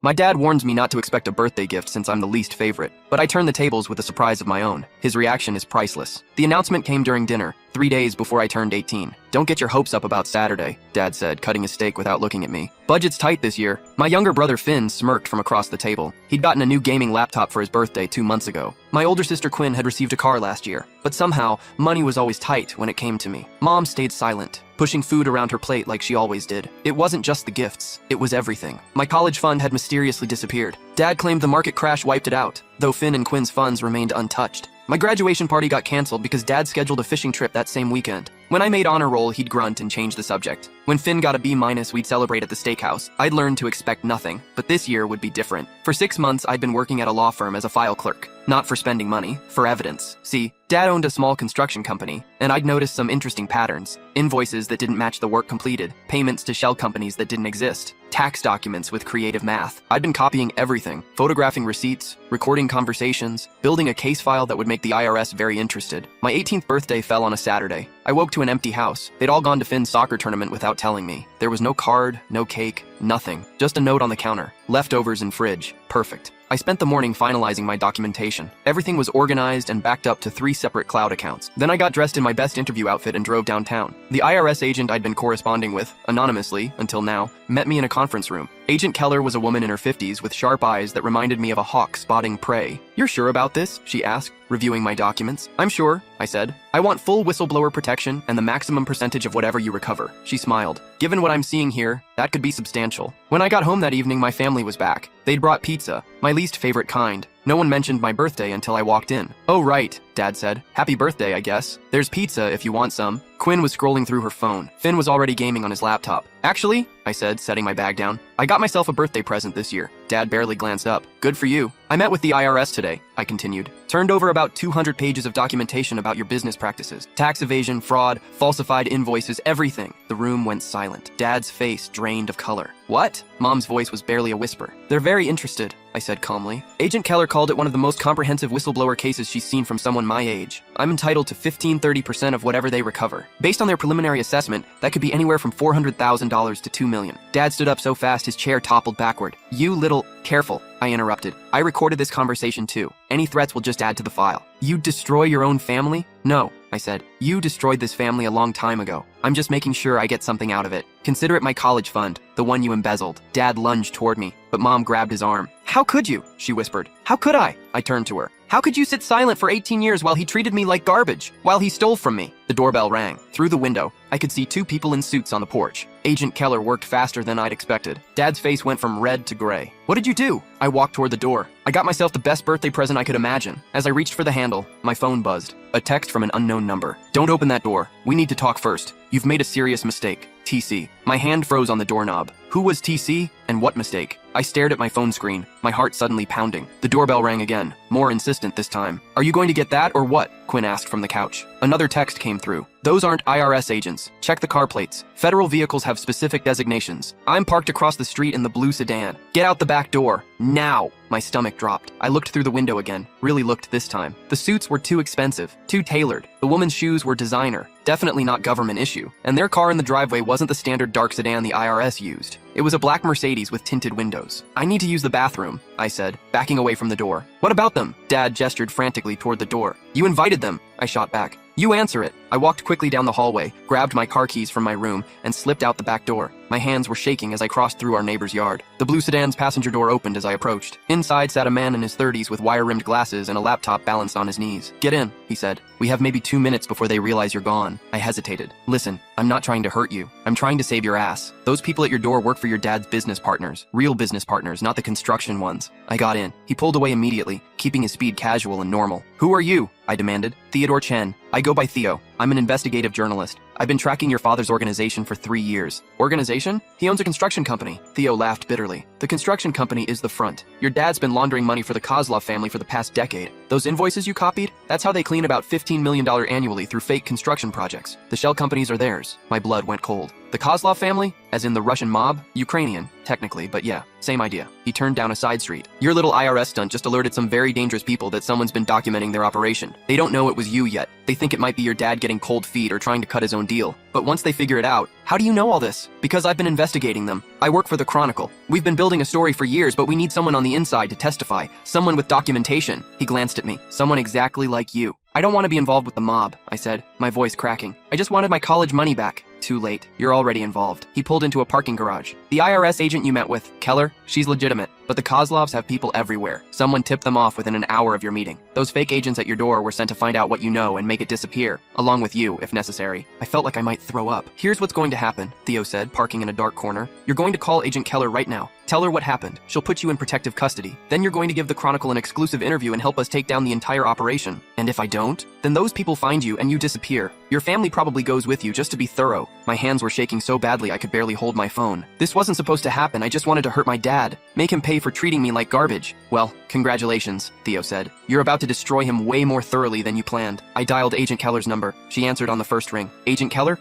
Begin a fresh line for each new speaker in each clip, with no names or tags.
My dad warns me not to expect a birthday gift since I'm the least favorite, but I turn the tables with a surprise of my own. His reaction is priceless. The announcement came during dinner, 3 days before I turned 18. "Don't get your hopes up about Saturday," Dad said, cutting his steak without looking at me. "Budget's tight this year." My younger brother Finn smirked from across the table. He'd gotten a new gaming laptop for his birthday 2 months ago. My older sister Quinn had received a car last year, but somehow, money was always tight when it came to me. Mom stayed silent, pushing food around her plate like she always did. It wasn't just the gifts, it was everything. My college fund had mysteriously disappeared. Dad claimed the market crash wiped it out, though Finn and Quinn's funds remained untouched. My graduation party got canceled because Dad scheduled a fishing trip that same weekend. When I made honor roll, he'd grunt and change the subject. When Finn got a B-, we'd celebrate at the steakhouse. I'd learned to expect nothing, but this year would be different. For 6 months, I'd been working at a law firm as a file clerk. Not for spending money, for evidence. See, Dad owned a small construction company, and I'd noticed some interesting patterns. Invoices that didn't match the work completed, payments to shell companies that didn't exist, tax documents with creative math. I'd been copying everything, photographing receipts, recording conversations, building a case file that would make the IRS very interested. My 18th birthday fell on a Saturday. I woke to an empty house. They'd all gone to Finn's soccer tournament without telling me. There was no card, no cake, nothing. Just a note on the counter. Leftovers in fridge. Perfect. I spent the morning finalizing my documentation. Everything was organized and backed up to 3 separate cloud accounts. Then I got dressed in my best interview outfit and drove downtown. The IRS agent I'd been corresponding with, anonymously, until now, met me in a conference room. Agent Keller was a woman in her 50s with sharp eyes that reminded me of a hawk spotting prey. "You're sure about this?" she asked, reviewing my documents. "I'm sure," I said. "I want full whistleblower protection and the maximum percentage of whatever you recover." She smiled. "Given what I'm seeing here, that could be substantial." When I got home that evening, my family was back. They'd brought pizza, my least favorite kind. No one mentioned my birthday until I walked in. "Oh right," Dad said. "Happy birthday, I guess. There's pizza if you want some." Quinn was scrolling through her phone. Finn was already gaming on his laptop. "Actually," I said, setting my bag down, "I got myself a birthday present this year." Dad barely glanced up. "Good for you." "I met with the IRS today," I continued. "Turned over about 200 pages of documentation about your business practices. Tax evasion, fraud, falsified invoices, everything." The room went silent. Dad's face drained of color. "What?" Mom's voice was barely a whisper. "They're very interested," I said calmly. "Agent Keller called it one of the most comprehensive whistleblower cases she's seen from someone my age. I'm entitled to 15–30% of whatever they recover. Based on their preliminary assessment, that could be anywhere from $400,000 to $2 million. Dad stood up so fast his chair toppled backward. "You little..." "Careful," I interrupted. "I recorded this conversation too. Any threats will just add to the file." "You'd destroy your own family?" "No," I said. "You destroyed this family a long time ago. I'm just making sure I get something out of it. Consider it my college fund, the one you embezzled." Dad lunged toward me, but Mom grabbed his arm. "How could you?" she whispered. "How could I?" I turned to her. "How could you sit silent for 18 years while he treated me like garbage? While he stole from me?" The doorbell rang. Through the window, I could see 2 people in suits on the porch. Agent Keller worked faster than I'd expected. Dad's face went from red to gray. "What did you do?" I walked toward the door. "I got myself the best birthday present I could imagine." As I reached for the handle, my phone buzzed. A text from an unknown number. "Don't open that door. We need to talk first. You've made a serious mistake. TC." My hand froze on the doorknob. Who was TC, and what mistake? I stared at my phone screen, my heart suddenly pounding. The doorbell rang again, more insistent this time. "Are you going to get that or what?" Quinn asked from the couch. Another text came through. "Those aren't IRS agents. Check the car plates. Federal vehicles have specific designations. I'm parked across the street in the blue sedan. Get out the back door. Now!" My stomach dropped. I looked through the window again. Really looked this time. The suits were too expensive, too tailored. The woman's shoes were designer, definitely not government issue. And their car in the driveway wasn't the standard dark sedan the IRS used. It was a black Mercedes with tinted windows. "I need to use the bathroom," I said, backing away from the door. "What about them?" Dad gestured frantically toward the door. "You invited them," I shot back. "You answer it." I walked quickly down the hallway, grabbed my car keys from my room, and slipped out the back door. My hands were shaking as I crossed through our neighbor's yard. The blue sedan's passenger door opened as I approached. Inside sat a man in his 30s with wire-rimmed glasses and a laptop balanced on his knees. "Get in," he said. "We have maybe 2 minutes before they realize you're gone." I hesitated. "Listen, I'm not trying to hurt you. I'm trying to save your ass. Those people at your door work for your dad's business partners. Real business partners, not the construction ones." I got in. He pulled away immediately, keeping his speed casual and normal. "Who are you?" I demanded. "Theodore Chen. I go by Theo. I'm an investigative journalist. I've been tracking your father's organization for 3 years." "Organization? He owns a construction company." Theo laughed bitterly. "The construction company is the front. Your dad's been laundering money for the Kozlov family for the past decade. Those invoices you copied? That's how they clean about $15 million annually through fake construction projects. The shell companies are theirs." My blood went cold. "The Kozlov family? As in the Russian mob? Ukrainian, technically, but yeah, same idea." He turned down a side street. "Your little IRS stunt just alerted some very dangerous people that someone's been documenting their operation. They don't know it was you yet. They think it might be your dad getting cold feet or trying to cut his own deal. But once they figure it out, How do you know all this? Because I've been investigating them. I work for the Chronicle. We've been building a story for years, but we need someone on the inside to testify. Someone with documentation. He glanced at me. Someone exactly like you. I don't want to be involved with the mob, I said, my voice cracking. I just wanted my college money back. Too late. You're already involved. He pulled into a parking garage. The IRS agent you met with, Keller, she's legitimate. But the Kozlovs have people everywhere. Someone tipped them off within an hour of your meeting. Those fake agents at your door were sent to find out what you know and make it disappear, along with you, if necessary. I felt like I might throw up. Here's what's going to happen, Theo said, parking in a dark corner. You're going to call Agent Keller right now. Tell her what happened. She'll put you in protective custody. Then you're going to give the Chronicle an exclusive interview and help us take down the entire operation. And if I don't, then those people find you and you disappear. Your family probably goes with you just to be thorough. My hands were shaking so badly I could barely hold my phone. This wasn't supposed to happen. I just wanted to hurt my dad. Make him pay for treating me like garbage. Well, congratulations, Theo said. You're about to destroy him way more thoroughly than you planned. I dialed Agent Keller's number. She answered on the first ring. Agent Keller?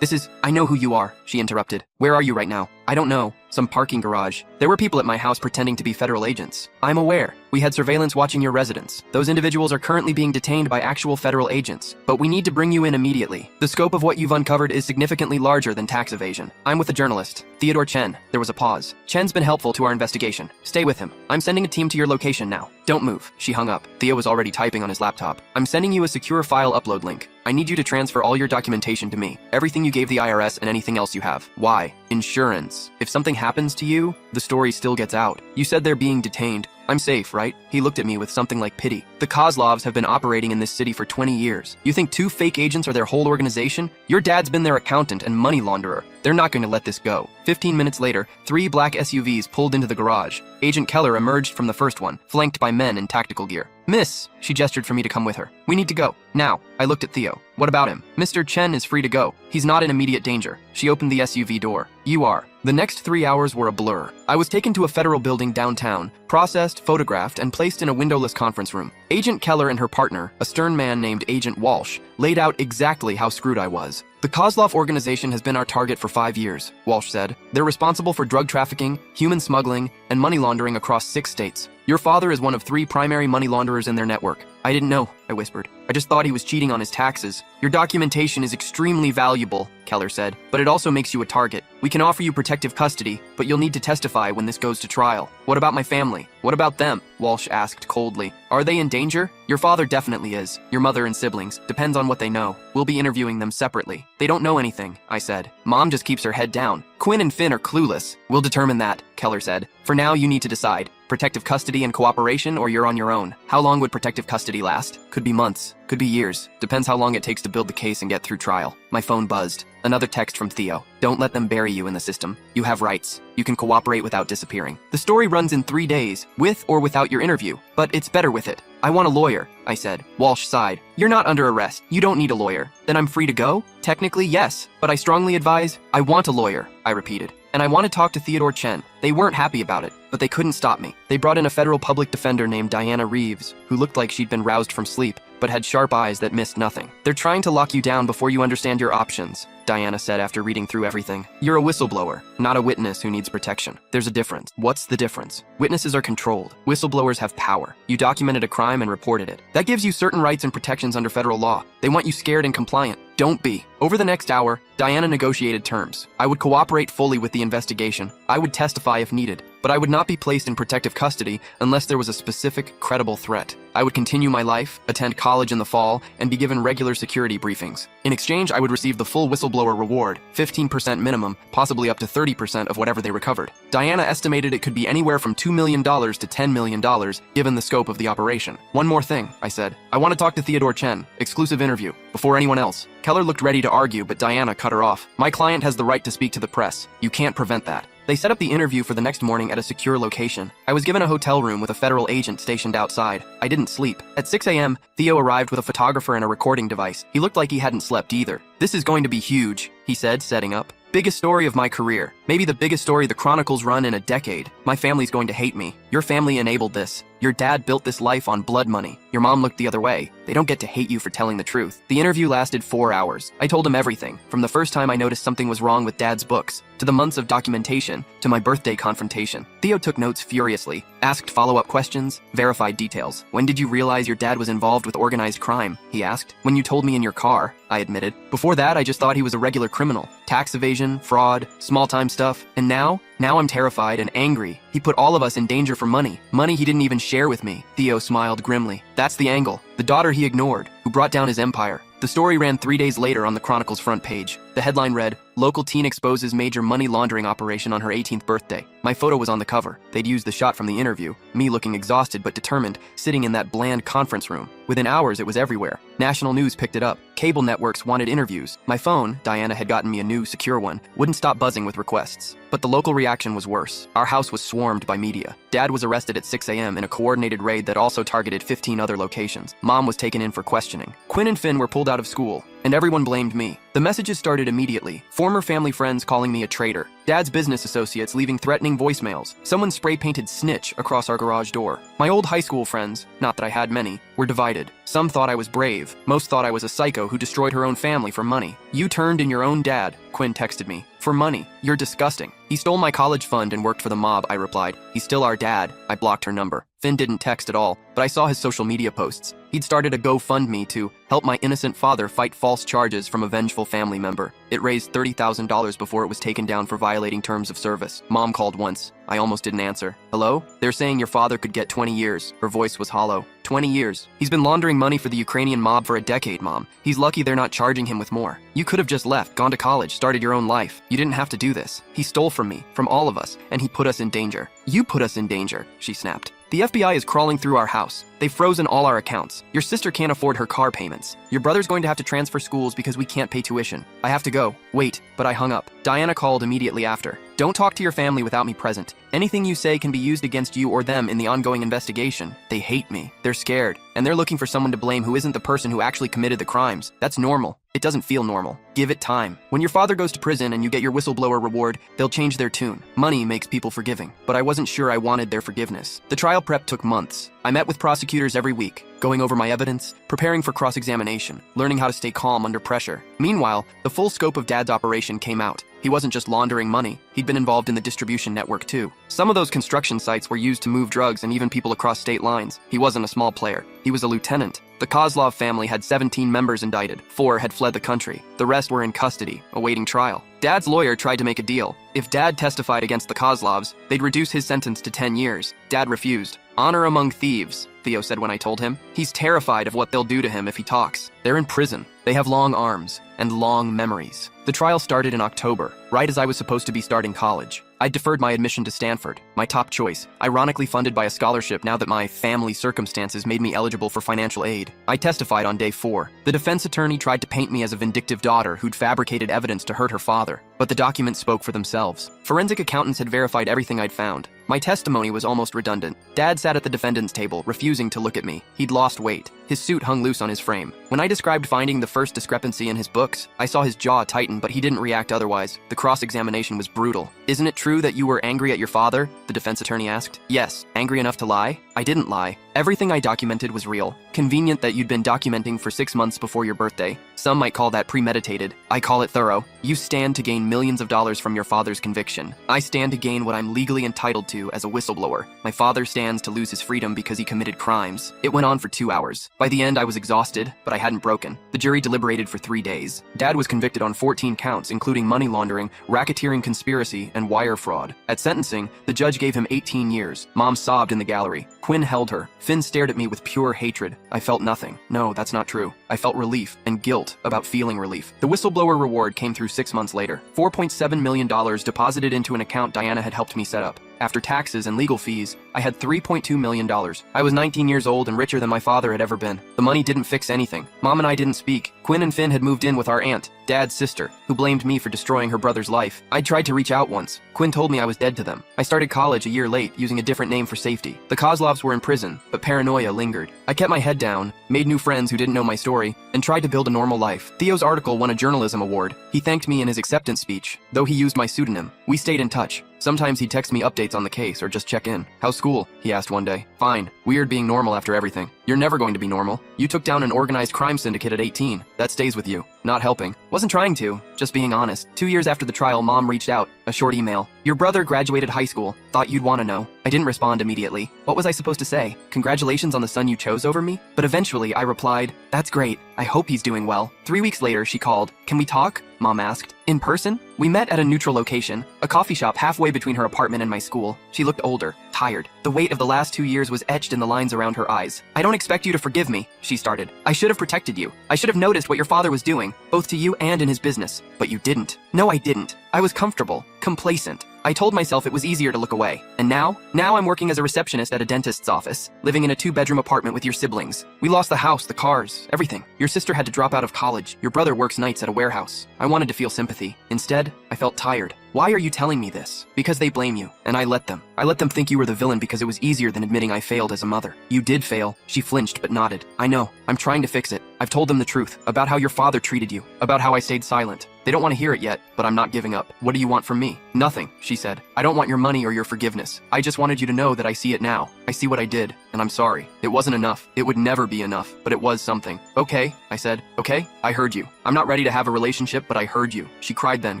I know who you are, she interrupted. Where are you right now? I don't know. Some parking garage. There were people at my house pretending to be federal agents. I'm aware. We had surveillance watching your residence. Those individuals are currently being detained by actual federal agents, but we need to bring you in immediately. The scope of what you've uncovered is significantly larger than tax evasion. I'm with a journalist, Theodore Chen. There was a pause. Chen's been helpful to our investigation. Stay with him. I'm sending a team to your location now. Don't move. She hung up. Theo was already typing on his laptop. I'm sending you a secure file upload link. I need you to transfer all your documentation to me. Everything you gave the IRS and anything else you have. Why? Insurance. If something happens to you, the story still gets out. You said they're being detained. I'm safe, right? He looked at me with something like pity. The Kozlovs have been operating in this city for 20 years. You think 2 fake agents are their whole organization? Your dad's been their accountant and money launderer. They're not going to let this go. 15 minutes later, 3 black SUVs pulled into the garage. Agent Keller emerged from the first one, flanked by men in tactical gear. Miss, she gestured for me to come with her. We need to go. Now, I looked at Theo. What about him? Mr. Chen is free to go. He's not in immediate danger. She opened the SUV door. You are. The next 3 hours were a blur. I was taken to a federal building downtown, processed, photographed, and placed in a windowless conference room. Agent Keller and her partner, a stern man named Agent Walsh, laid out exactly how screwed I was. The Kozlov organization has been our target for 5 years, Walsh said. They're responsible for drug trafficking, human smuggling, and money laundering across 6 states. Your father is one of 3 primary money launderers in their network. I didn't know, I whispered. I just thought he was cheating on his taxes. Your documentation is extremely valuable, Keller said, but it also makes you a target. We can offer you protective custody, but you'll need to testify when this goes to trial. What about my family? What about them? Walsh asked coldly. Are they in danger? Your father definitely is. Your mother and siblings. Depends on what they know. We'll be interviewing them separately. They don't know anything, I said. Mom just keeps her head down. Quinn and Finn are clueless. We'll determine that, Keller said. For now, you need to decide. Protective custody and cooperation, or you're on your own. How long would protective custody last? Could be months. Could be years. Depends how long it takes to build the case and get through trial. My phone buzzed. Another text from Theo. Don't let them bury you in the system. You have rights. You can cooperate without disappearing. The story runs in 3 days, with or without your interview, but it's better with it. I want a lawyer, I said. Walsh sighed. You're not under arrest. You don't need a lawyer. Then I'm free to go? Technically, yes, but I strongly advise, I want a lawyer, I repeated. And I want to talk to Theodore Chen. They weren't happy about it, but they couldn't stop me. They brought in a federal public defender named Diana Reeves, who looked like she'd been roused from sleep, but had sharp eyes that missed nothing. They're trying to lock you down before you understand your options, Diana said after reading through everything. You're a whistleblower, not a witness who needs protection. There's a difference. What's the difference? Witnesses are controlled. Whistleblowers have power. You documented a crime and reported it. That gives you certain rights and protections under federal law. They want you scared and compliant. Don't be. Over the next hour, Diana negotiated terms. I would cooperate fully with the investigation. I would testify if needed, but I would not be placed in protective custody unless there was a specific, credible threat. I would continue my life, attend college in the fall, and be given regular security briefings. In exchange, I would receive the full whistleblower reward, 15% minimum, possibly up to 30% of whatever they recovered. Diana estimated it could be anywhere from $2 million to $10 million, given the scope of the operation. One more thing, I said. I want to talk to Theodore Chen. Exclusive interview. Before anyone else. Keller looked ready to argue, but Diana cut her off. My client has the right to speak to the press. You can't prevent that. They set up the interview for the next morning at a secure location. I was given a hotel room with a federal agent stationed outside. I didn't sleep. At 6 a.m., Theo arrived with a photographer and a recording device. He looked like he hadn't slept either. This is going to be huge, he said, setting up. Biggest story of my career. Maybe the biggest story the Chronicles run in a decade. My family's going to hate me. Your family enabled this. Your dad built this life on blood money. Your mom looked the other way. They don't get to hate you for telling the truth. The interview lasted 4 hours. I told him everything, from the first time I noticed something was wrong with Dad's books, to the months of documentation, to my birthday confrontation. Theo took notes furiously, asked follow-up questions, verified details. When did you realize your dad was involved with organized crime? He asked. When you told me in your car, I admitted. Before that, I just thought he was a regular criminal. Tax evasion, fraud, small-time stuff. And now I'm terrified and angry. He put all of us in danger for money. Money he didn't even share with me. Theo smiled grimly. That's the angle. The daughter he ignored, who brought down his empire. The story ran 3 days later on the Chronicle's front page. The headline read, "Local teen exposes major money laundering operation on her 18th birthday." My photo was on the cover. They'd used the shot from the interview, me looking exhausted but determined, sitting in that bland conference room. Within hours, it was everywhere. National news picked it up. Cable networks wanted interviews. My phone, Diana had gotten me a new, secure one, wouldn't stop buzzing with requests. But the local reaction was worse. Our house was swarmed by media. Dad was arrested at 6 a.m. in a coordinated raid that also targeted 15 other locations. Mom was taken in for questioning. Quinn and Finn were pulled out of school, and everyone blamed me. The messages started immediately. Former family friends calling me a traitor. Dad's business associates leaving threatening voicemails. Someone spray-painted snitch across our garage door. My old high school friends, not that I had many, were divided. Some thought I was brave. Most thought I was a psycho who destroyed her own family for money. You turned in your own dad, Quinn texted me. For money. You're disgusting. He stole my college fund and worked for the mob, I replied. He's still our dad. I blocked her number. Finn didn't text at all, but I saw his social media posts. He'd started a GoFundMe to help my innocent father fight false charges from a vengeful family member. It raised $30,000 before it was taken down for violating terms of service. Mom called once. I almost didn't answer. Hello? They're saying your father could get 20 years. Her voice was hollow. 20 years. He's been laundering money for the Ukrainian mob for a decade, Mom. He's lucky they're not charging him with more. You could have just left, gone to college, started your own life. You didn't have to do this. He stole from me, from all of us, and he put us in danger. You put us in danger, she snapped. The FBI is crawling through our house. They've frozen all our accounts. Your sister can't afford her car payments. Your brother's going to have to transfer schools because we can't pay tuition. I have to go. Wait, but I hung up. Diana called immediately after. Don't talk to your family without me present. Anything you say can be used against you or them in the ongoing investigation. They hate me. They're scared. And they're looking for someone to blame who isn't the person who actually committed the crimes. That's normal. It doesn't feel normal. Give it time. When your father goes to prison and you get your whistleblower reward, they'll change their tune. Money makes people forgiving. But I wasn't sure I wanted their forgiveness. The trial prep took months. I met with prosecutors every week, going over my evidence, preparing for cross-examination, learning how to stay calm under pressure. Meanwhile, the full scope of Dad's operation came out. He wasn't just laundering money. He'd been involved in the distribution network too. Some of those construction sites were used to move drugs and even people across state lines. He wasn't a small player. He was a lieutenant. The Kozlov family had 17 members indicted. 4 had fled the country. The rest were in custody, awaiting trial. Dad's lawyer tried to make a deal. If Dad testified against the Kozlovs, they'd reduce his sentence to 10 years. Dad refused. Honor among thieves, Theo said when I told him. He's terrified of what they'll do to him if he talks. They're in prison. They have long arms and long memories. The trial started in October, right as I was supposed to be starting college. I deferred my admission to Stanford, my top choice, ironically funded by a scholarship now that my family circumstances made me eligible for financial aid. I testified on day 4. The defense attorney tried to paint me as a vindictive daughter who'd fabricated evidence to hurt her father, but the documents spoke for themselves. Forensic accountants had verified everything I'd found. My testimony was almost redundant. Dad sat at the defendant's table, refusing to look at me. He'd lost weight. His suit hung loose on his frame. When I described finding the first discrepancy in his books, I saw his jaw tighten, but he didn't react otherwise. The cross-examination was brutal. Isn't it true that you were angry at your father? The defense attorney asked. Yes. Angry enough to lie? I didn't lie. Everything I documented was real. Convenient that you'd been documenting for 6 months before your birthday. Some might call that premeditated. I call it thorough. You stand to gain millions of dollars from your father's conviction. I stand to gain what I'm legally entitled to as a whistleblower. My father stands to lose his freedom because he committed crimes. It went on for 2 hours. By the end, I was exhausted, but I hadn't broken. The jury deliberated for 3 days. Dad was convicted on 14 counts, including money laundering, racketeering conspiracy, and wire fraud. At sentencing, the judge gave him 18 years. Mom sobbed in the gallery. Quinn held her. Finn stared at me with pure hatred. I felt nothing. No, that's not true. I felt relief and guilt about feeling relief. The whistleblower reward came through 6 months later. $4.7 million deposited into an account Diana had helped me set up. After taxes and legal fees, I had $3.2 million. I was 19 years old and richer than my father had ever been. The money didn't fix anything. Mom and I didn't speak. Quinn and Finn had moved in with our aunt, Dad's sister, who blamed me for destroying her brother's life. I tried to reach out once. Quinn told me I was dead to them. I started college a year late, using a different name for safety. The Kozlovs were in prison, but paranoia lingered. I kept my head down, made new friends who didn't know my story, and tried to build a normal life. Theo's article won a journalism award. He thanked me in his acceptance speech, though he used my pseudonym. We stayed in touch. Sometimes he'd text me updates on the case or just check in. How's school? He asked one day. Fine. Weird being normal after everything. You're never going to be normal. You took down an organized crime syndicate at 18. That stays with you. Not helping. Wasn't trying to. Just being honest. 2 years after the trial, Mom reached out. A short email. Your brother graduated high school. Thought you'd want to know. I didn't respond immediately. What was I supposed to say? Congratulations on the son you chose over me? But eventually I replied, that's great. I hope he's doing well. 3 weeks later, she called. Can we talk? Mom asked. In person? We met at a neutral location, a coffee shop halfway between her apartment and my school. She looked older, tired. The weight of the last 2 years was etched in the lines around her eyes. I don't expect you to forgive me, she started. I should have protected you. I should have noticed what your father was doing, both to you and in his business. But you didn't. No, I didn't. I was comfortable, complacent. I told myself it was easier to look away. And now I'm working as a receptionist at a dentist's office, living in a 2-bedroom apartment with your siblings. We lost the house, the cars, everything. Your sister had to drop out of college. Your brother works nights at a warehouse. I wanted to feel sympathy. Instead, I felt tired. Why are you telling me this? Because they blame you, and I let them. I let them think you were the villain because it was easier than admitting I failed as a mother. You did fail. She flinched but nodded. I know. I'm trying to fix it. I've told them the truth, about how your father treated you, about how I stayed silent. They don't want to hear it yet, but I'm not giving up. What do you want from me? Nothing, she said. I don't want your money or your forgiveness. I just wanted you to know that I see it now. I see what I did, and I'm sorry. It wasn't enough. It would never be enough, but it was something. Okay, I said. Okay, I heard you. I'm not ready to have a relationship, but I heard you. She cried then,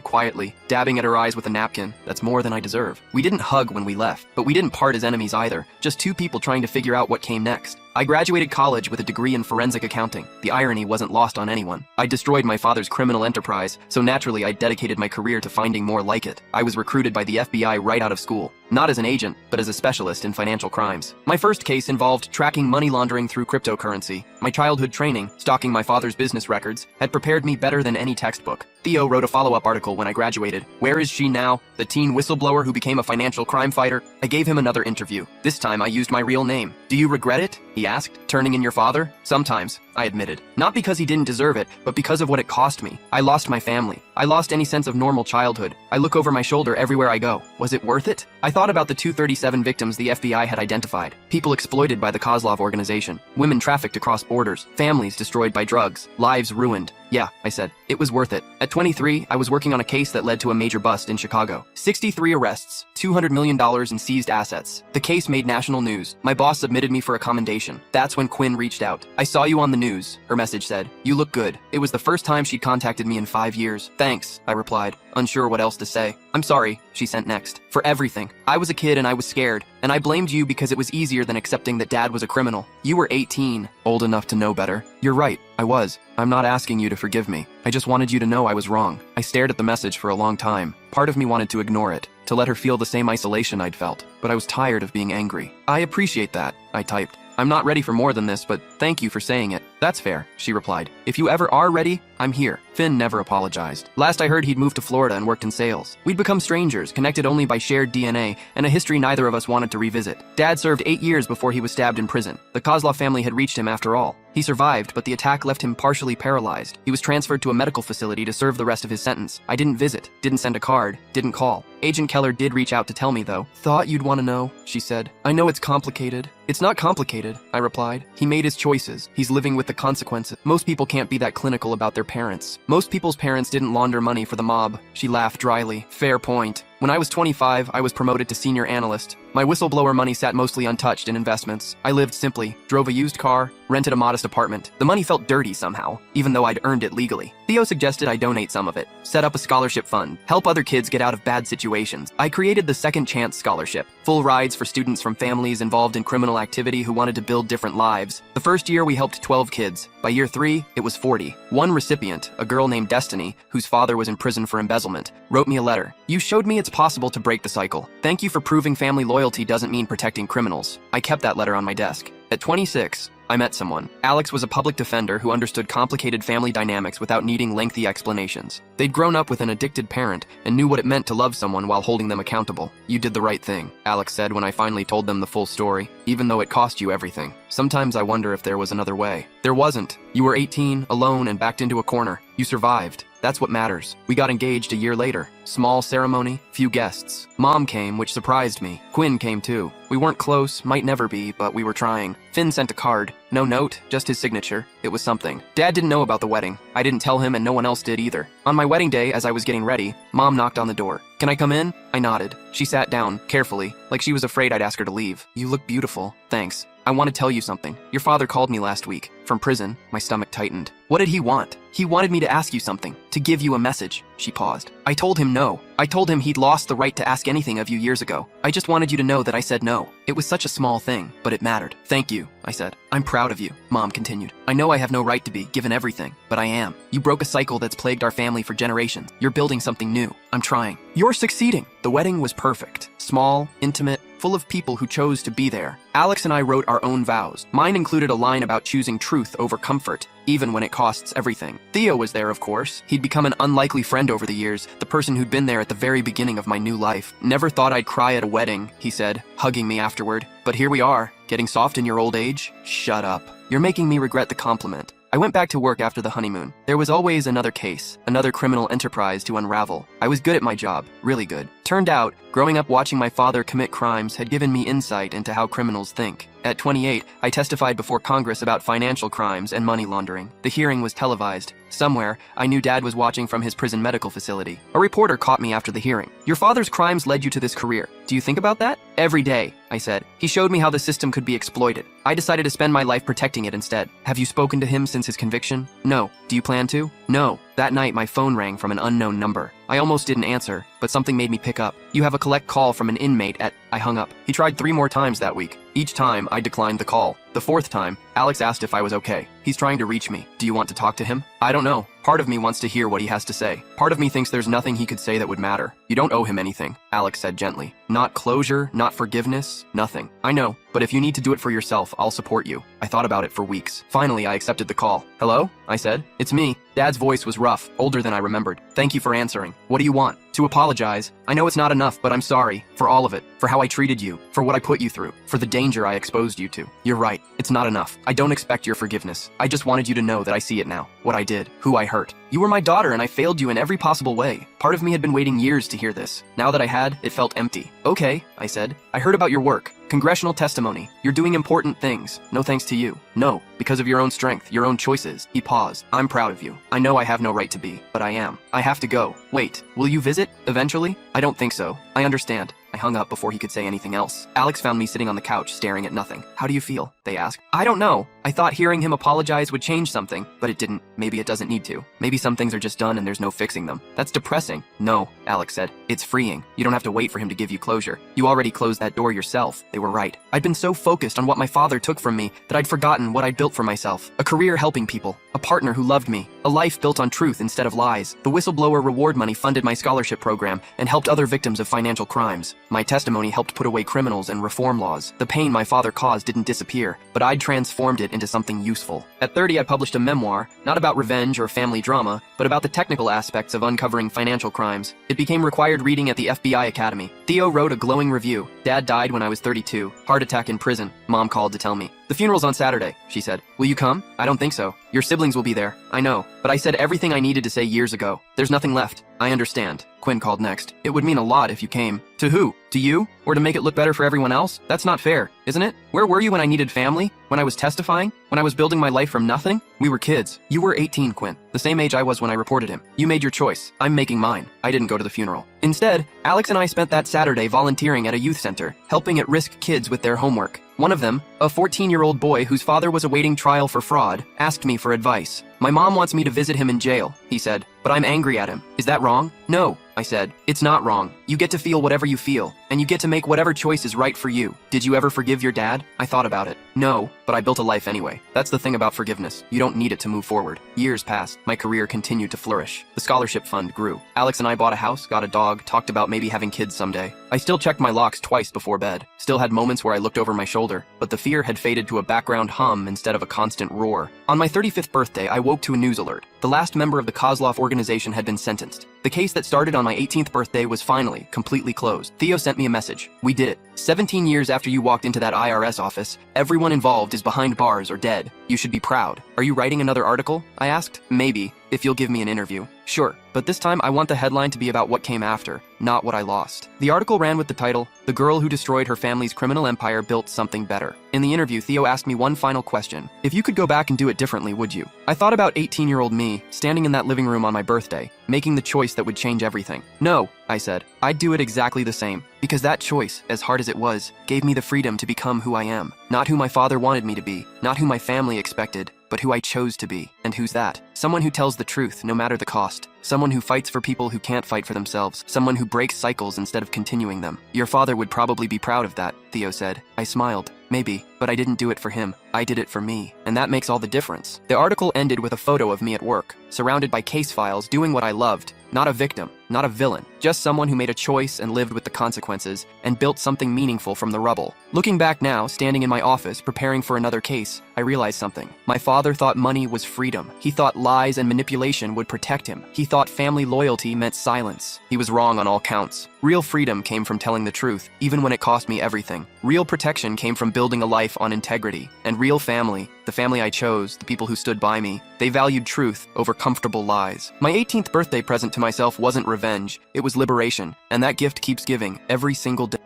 quietly, dabbing at her eyes with a napkin. That's more than I deserve. We didn't hug when we left, but we didn't part as enemies either. Just two people trying to figure out what came next. I graduated college with a degree in forensic accounting. The irony wasn't lost on anyone. I destroyed my father's criminal enterprise, so naturally I dedicated my career to finding more like it. I was recruited by the FBI right out of school. Not as an agent, but as a specialist in financial crimes. My first case involved tracking money laundering through cryptocurrency. My childhood training, stalking my father's business records, had prepared me better than any textbook. Theo wrote a follow-up article when I graduated. Where is she now? The teen whistleblower who became a financial crime fighter? I gave him another interview. This time I used my real name. Do you regret it? He asked. Turning in your father? Sometimes, I admitted. Not because he didn't deserve it, but because of what it cost me. I lost my family. I lost any sense of normal childhood. I look over my shoulder everywhere I go. Was it worth it? I thought about the 237 victims the FBI had identified. People exploited by the Kozlov organization. Women trafficked across borders. Families destroyed by drugs. Lives ruined. Yeah, I said. It was worth it. At 23, I was working on a case that led to a major bust in Chicago. 63 arrests, $200 million in seized assets. The case made national news. My boss submitted me for a commendation. That's when Quinn reached out. I saw you on the news, her message said. You look good. It was the first time she'd contacted me in 5 years. Thanks, I replied, unsure what else to say. I'm sorry, she sent next. For everything. I was a kid and I was scared, and I blamed you because it was easier than accepting that Dad was a criminal. You were 18, old enough to know better. You're right, I was. I'm not asking you to forgive me. I just wanted you to know I was wrong. I stared at the message for a long time. Part of me wanted to ignore it, to let her feel the same isolation I'd felt, but I was tired of being angry. I appreciate that, I typed. I'm not ready for more than this, but thank you for saying it. That's fair, she replied. If you ever are ready, I'm here. Finn never apologized. Last I heard, he'd moved to Florida and worked in sales. We'd become strangers, connected only by shared DNA, and a history neither of us wanted to revisit. Dad served 8 years before he was stabbed in prison. The Kozlov family had reached him after all. He survived, but the attack left him partially paralyzed. He was transferred to a medical facility to serve the rest of his sentence. I didn't visit, didn't send a card, didn't call. Agent Keller did reach out to tell me, though. Thought you'd want to know, she said. I know it's complicated. It's not complicated, I replied. He made his choices. He's living with the consequences. Most people can't be that clinical about their parents. Most people's parents didn't launder money for the mob. She laughed dryly. Fair point. When I was 25, I was promoted to senior analyst. My whistleblower money sat mostly untouched in investments. I lived simply, drove a used car, rented a modest apartment. The money felt dirty somehow, even though I'd earned it legally. Theo suggested I donate some of it, set up a scholarship fund, help other kids get out of bad situations. I created the Second Chance Scholarship, full rides for students from families involved in criminal activity who wanted to build different lives. The first year we helped 12 kids. By year 3, it was 40. One recipient, a girl named Destiny, whose father was in prison for embezzlement, wrote me a letter. You showed me it's possible to break the cycle. Thank you for proving family loyalty doesn't mean protecting criminals. I kept that letter on my desk. At 26, I met someone. Alex was a public defender who understood complicated family dynamics without needing lengthy explanations. They'd grown up with an addicted parent and knew what it meant to love someone while holding them accountable. You did the right thing, Alex said when I finally told them the full story, even though it cost you everything. Sometimes I wonder if there was another way. There wasn't. You were 18, alone, and backed into a corner. You survived. That's what matters. We got engaged a year later. Small ceremony, few guests. Mom came, which surprised me. Quinn came too. We weren't close, might never be, but we were trying. Finn sent a card. No note, just his signature. It was something. Dad didn't know about the wedding. I didn't tell him and no one else did either. On my wedding day, as I was getting ready, Mom knocked on the door. "Can I come in?" I nodded. She sat down, carefully, like she was afraid I'd ask her to leave. "You look beautiful." "Thanks. I want to tell you something. Your father called me last week. From prison." My stomach tightened. "What did he want?" "He wanted me to ask you something. To give you a message." She paused. I told him no. I told him he'd lost the right to ask anything of you years ago. I just wanted you to know that I said no. It was such a small thing, but it mattered. "Thank you," I said. "I'm proud of you," Mom continued. "I know I have no right to be, given everything, but I am. You broke a cycle that's plagued our family for generations. You're building something new. I'm trying. You're succeeding." The wedding was perfect. Small, intimate, full of people who chose to be there. Alex and I wrote our own vows. Mine included a line about choosing truth over comfort, even when it costs everything. Theo was there, of course. He'd become an unlikely friend over the years, the person who'd been there at the very beginning of my new life. "Never thought I'd cry at a wedding," he said, hugging me afterward. "But here we are, getting soft in your old age." "Shut up. You're making me regret the compliment." I went back to work after the honeymoon. There was always another case, another criminal enterprise to unravel. I was good at my job, really good. Turned out, growing up watching my father commit crimes had given me insight into how criminals think. At 28, I testified before Congress about financial crimes and money laundering. The hearing was televised. Somewhere, I knew Dad was watching from his prison medical facility. A reporter caught me after the hearing. "Your father's crimes led you to this career. Do you think about that?" "Every day," I said. "He showed me how the system could be exploited. I decided to spend my life protecting it instead." "Have you spoken to him since his conviction?" "No. Do you plan to?" "No." That night, my phone rang from an unknown number. I almost didn't answer, but something made me pick up. "You have a collect call from an inmate at..." I hung up. He tried 3 more times that week. Each time, I declined the call. The 4th time, Alex asked if I was okay. "He's trying to reach me. Do you want to talk to him?" "I don't know. Part of me wants to hear what he has to say. Part of me thinks there's nothing he could say that would matter." "You don't owe him anything," Alex said gently. "Not closure, not forgiveness, nothing." "I know, but if you need to do it for yourself, I'll support you." I thought about it for weeks. Finally, I accepted the call. "Hello?" I said. "It's me." Dad's voice was rough, older than I remembered. "Thank you for answering. What do you want?" "To apologize. I know it's not enough, but I'm sorry. For all of it. For how I treated you. For what I put you through. For the danger I exposed you to." "You're right. It's not enough. I don't expect your forgiveness. I just wanted you to know that I see it now. What I did. Who I hurt. You were my daughter and I failed you in every possible way. Part of me had been waiting years to hear this. Now that I had, it felt empty." "Okay," I said. "I heard about your work. Congressional testimony. You're doing important things. No thanks to you. No, because of your own strength, your own choices." He paused. "I'm proud of you. I know I have no right to be, but I am. I have to go. Wait, will you visit? Eventually?" "I don't think so. I understand." I hung up before he could say anything else. Alex found me sitting on the couch, staring at nothing. "How do you feel?" they asked. "I don't know. I thought hearing him apologize would change something, but it didn't. Maybe it doesn't need to. Maybe some things are just done and there's no fixing them. That's depressing." "No," Alex said. "It's freeing. You don't have to wait for him to give you closure. You already closed that door yourself." They were right. I'd been so focused on what my father took from me that I'd forgotten what I'd built for myself. A career helping people. A partner who loved me. A life built on truth instead of lies. The whistleblower reward money funded my scholarship program and helped other victims of financial crimes. My testimony helped put away criminals and reform laws. The pain my father caused didn't disappear, but I'd transformed it into something useful. At 30, I published a memoir, not about revenge or family drama, but about the technical aspects of uncovering financial crimes. It became required reading at the FBI Academy. Theo wrote a glowing review. Dad died when I was 32. Heart attack in prison. Mom called to tell me. "The funeral's on Saturday," she said. "Will you come?" "I don't think so. Your siblings will be there." "I know, but I said everything I needed to say years ago. There's nothing left." "I understand." Quinn called next. "It would mean a lot if you came." "To who? To you? Or to make it look better for everyone else? That's not fair, isn't it? Where were you when I needed family? When I was testifying? When I was building my life from nothing? We were kids. You were 18, Quinn. The same age I was when I reported him. You made your choice. I'm making mine. I didn't go to the funeral. Instead, Alex and I spent that Saturday volunteering at a youth center, helping at-risk kids with their homework. One of them, a 14-year-old boy whose father was awaiting trial for fraud, asked me for advice. "My mom wants me to visit him in jail," he said, "but I'm angry at him. Is that wrong?" "No," I said. "It's not wrong. You get to feel whatever you feel, and you get to make whatever choice is right for you. Did you ever forgive your dad? I thought about it. No, but I built a life anyway. That's the thing about forgiveness. You don't need it to move forward. Years passed. My career continued to flourish. The scholarship fund grew. Alex and I bought a house, got a dog, talked about maybe having kids someday. I still checked my locks twice before bed. Still had moments where I looked over my shoulder, but the fear had faded to a background hum instead of a constant roar. On my 35th birthday, I woke to a news alert. The last member of the Kozlov organization had been sentenced. The case that started on my 18th birthday was finally completely closed. Theo sent me a message. We did it. 17 years after you walked into that IRS office, everyone involved is behind bars or dead. You should be proud. Are you writing another article? I asked. Maybe, if you'll give me an interview. Sure, but this time I want the headline to be about what came after, not what I lost. The article ran with the title, "The Girl Who Destroyed Her Family's Criminal Empire Built Something Better." In the interview, Theo asked me one final question. If you could go back and do it differently, would you? I thought about 18-year-old me, standing in that living room on my birthday, making the choice that would change everything. No, I said. I'd do it exactly the same. Because that choice, as hard as it was, gave me the freedom to become who I am. Not who my father wanted me to be, not who my family expected, but who I chose to be. And who's that? Someone who tells the truth, no matter the cost. Someone who fights for people who can't fight for themselves. Someone who breaks cycles instead of continuing them. Your father would probably be proud of that, Theo said. I smiled. Maybe, but I didn't do it for him. I did it for me. And that makes all the difference. The article ended with a photo of me at work, surrounded by case files, doing what I loved. Not a victim, not a villain, just someone who made a choice and lived with the consequences and built something meaningful from the rubble. Looking back now, standing in my office, preparing for another case, I realized something. My father thought money was freedom. He thought lies and manipulation would protect him. He thought family loyalty meant silence. He was wrong on all counts. Real freedom came from telling the truth, even when it cost me everything. Real protection came from building a life on integrity. And real family, the family I chose, the people who stood by me, they valued truth over comfortable lies. My 18th birthday present to myself wasn't revenge, it was liberation, and that gift keeps giving every single day.